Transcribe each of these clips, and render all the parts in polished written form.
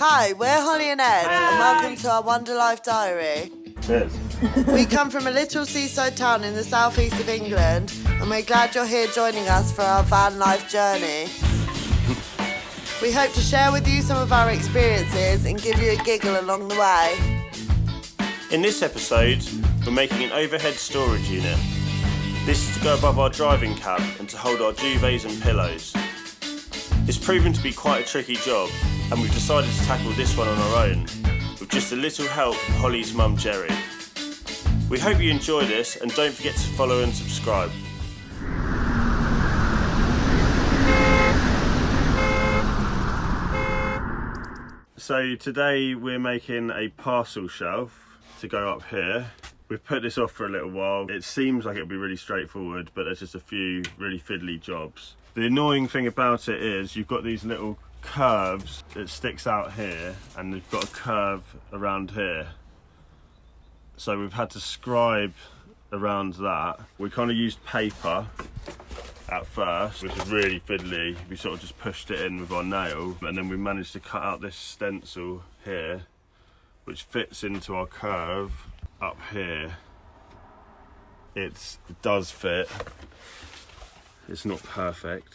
Hi, we're Holly and Ed, and welcome to our WanderLife diary. Cheers. We come from a little seaside town in the southeast of England, and we're glad you're here joining us for our van life journey. We hope to share with you some of our experiences and give you a giggle along the way. In this episode, we're making an overhead storage unit. This is to go above our driving cab and to hold our duvets and pillows. It's proven to be quite a tricky job, and we've decided to tackle this one on our own, with just a little help from Holly's mum Jerry. We hope you enjoy this, and don't forget to follow and subscribe. So today we're making a parcel shelf to go up here. We've put this off for a little while. It seems like it'll be really straightforward, but there's just a few really fiddly jobs. The annoying thing about it is you've got these little curves that sticks out here, and they've got a curve around here. So we've had to scribe around that. We kind of used paper at first, which was really fiddly. We sort of just pushed it in with our nail, and then we managed to cut out this stencil here, which fits into our curve up here. It does fit. It's not perfect,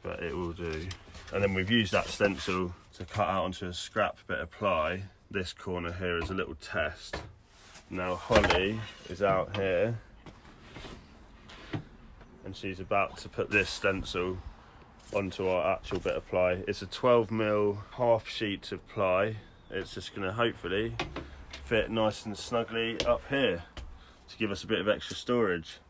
but it will do. And then we've used that stencil to cut out onto a scrap bit of ply. This corner here is a little test. Now Holly is out here, and she's about to put this stencil onto our actual bit of ply. It's a 12mm half sheet of ply. It's just going to hopefully fit nice and snugly up here to give us a bit of extra storage.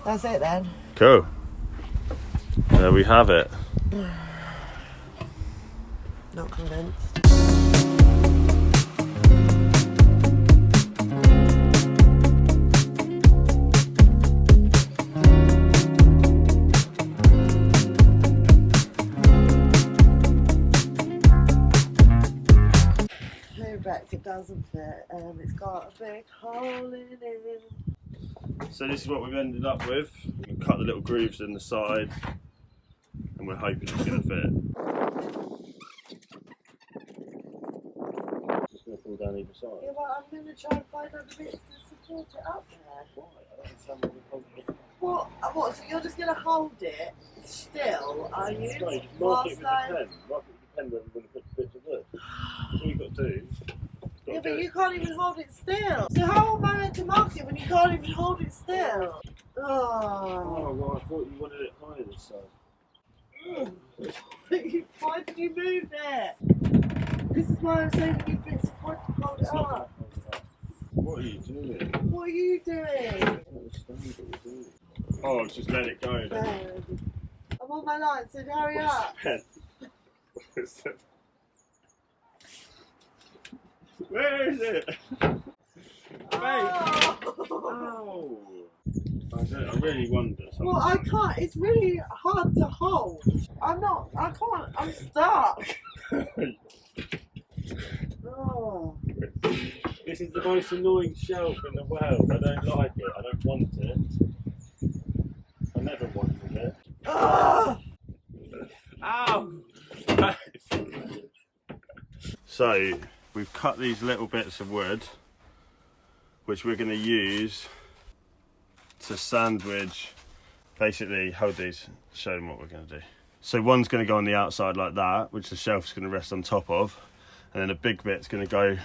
That's it then. Cool. There we have it. Not convinced. No bets, it doesn't fit. It's got a big hole in it. So this is what we've ended up with. We've cut the little grooves in the side, and we're hoping it's going to fit. It's going to fall down either side. Yeah, well, I'm going to try and find other bits to support it up there. Why? I don't understand what we're holding it. What? So you're just going to hold it still, are you? No, you just mark it with the pen. Mark it with the pen where we're going to put the bits of wood. That's all you've got to do. Yeah, but you can't even hold it still. So how am I meant to mark it when you can't even hold it still? Oh. Oh, well, I thought you wanted it higher this side. Why did you move it? This is why I'm saying you need support to hold it up. What are you doing? What are you doing? Oh, just let it go then. I'm on my line, so hurry up. Where is it? Oh. Ow! I really wonder something. Well, I can't. It's really hard to hold. I can't. I'm stuck. Oh. This is the most annoying shelf in the world. I don't like it. I don't want it. I never wanted it. Oh. Ow! So, we've cut these little bits of wood, which we're going to use to sandwich. Basically, hold these, show them what we're going to do. So one's going to go on the outside like that, which the shelf's going to rest on top of, and then a big bit's going to go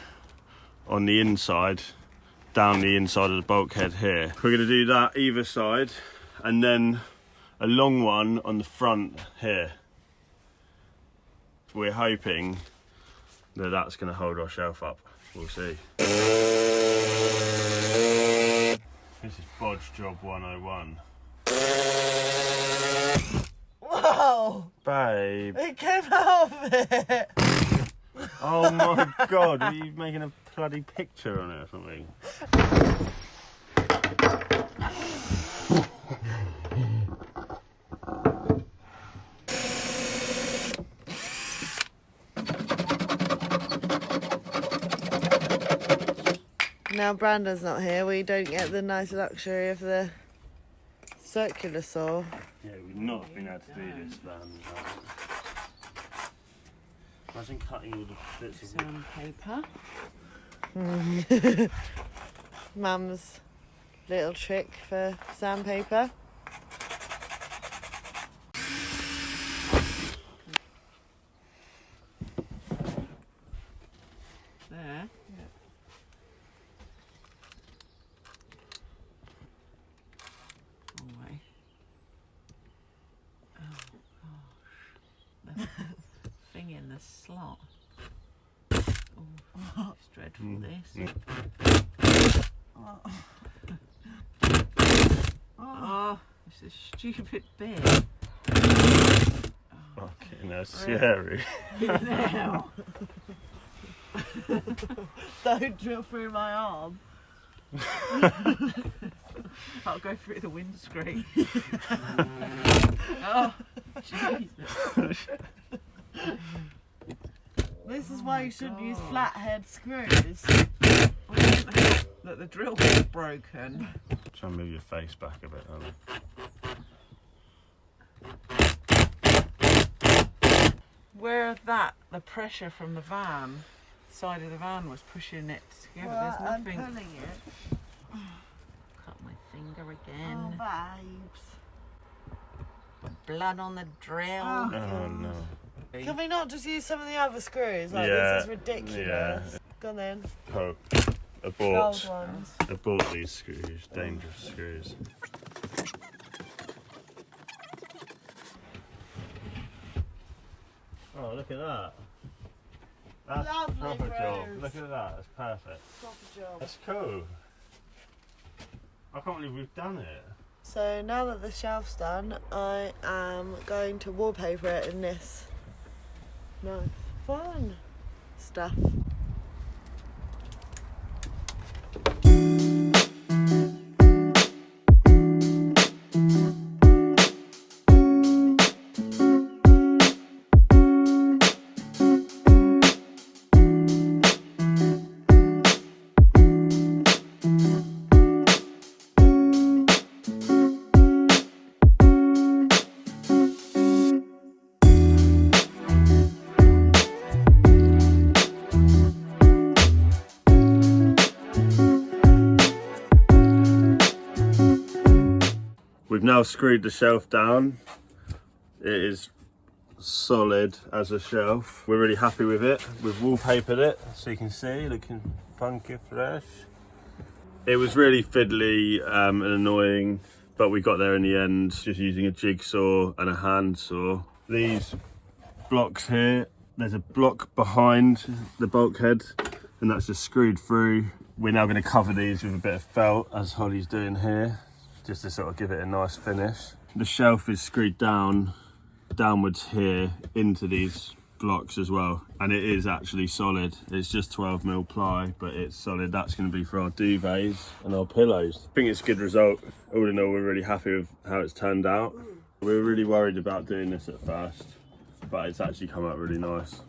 on the inside, down the inside of the bulkhead here. We're going to do that either side, and then a long one on the front here. We're hoping that that's going to hold our shelf up. We'll see. This is Bodge Job 101. Whoa! Babe. It came out of it! Oh my god, are you making a bloody picture on it or something? now Brandon's not here, we don't get the nice luxury of the circular saw. Yeah, we've not been able to do this van. Imagine cutting all the bits of Sandpaper. Mum's little trick for sandpaper. There. Away. Oh gosh. The thing in the slot. Oh, it's dreadful this. Oh, it's a stupid bit. fucking that's scary. Now. Don't drill through my arm. I'll go through the windscreen. Oh, Jesus. This is why you shouldn't use flathead screws. Look, the drill bit's broken. Try and move your face back a bit, Alan. Where that, the pressure from the van, side of the van was pushing it together. Well, There's nothing. I'm pulling it. Cut my finger again. Oh, babes. Blood on the drill. Oh. Oh no. Can we not just use some of the other screws? Like, Yeah, this is ridiculous. yeah. Go on then. Oh, Gold abort. ones. Abort these screws. Dangerous screws. Oh, look at that. That's Lovely, proper job. Rose. Look at that. That's perfect. Proper job. That's cool. I can't believe we've done it. So now that the shelf's done, I am going to wallpaper it in this nice, fun stuff. We've now screwed the shelf down. It is solid as a shelf. We're really happy with it. We've wallpapered it, so you can see, looking funky fresh. It was really fiddly and annoying, but we got there in the end, just using a jigsaw and a handsaw. These blocks here, there's a block behind the bulkhead, and that's just screwed through. We're now going to cover these with a bit of felt, as Holly's doing here, just to sort of give it a nice finish. The shelf is screwed downwards here into these blocks as well, and it is actually solid. It's just 12mm ply, but it's solid. That's going to be for our duvets and our pillows. I think it's a good result. All in all, we're really happy with how it's turned out. We were really worried about doing this at first, but it's actually come out really nice.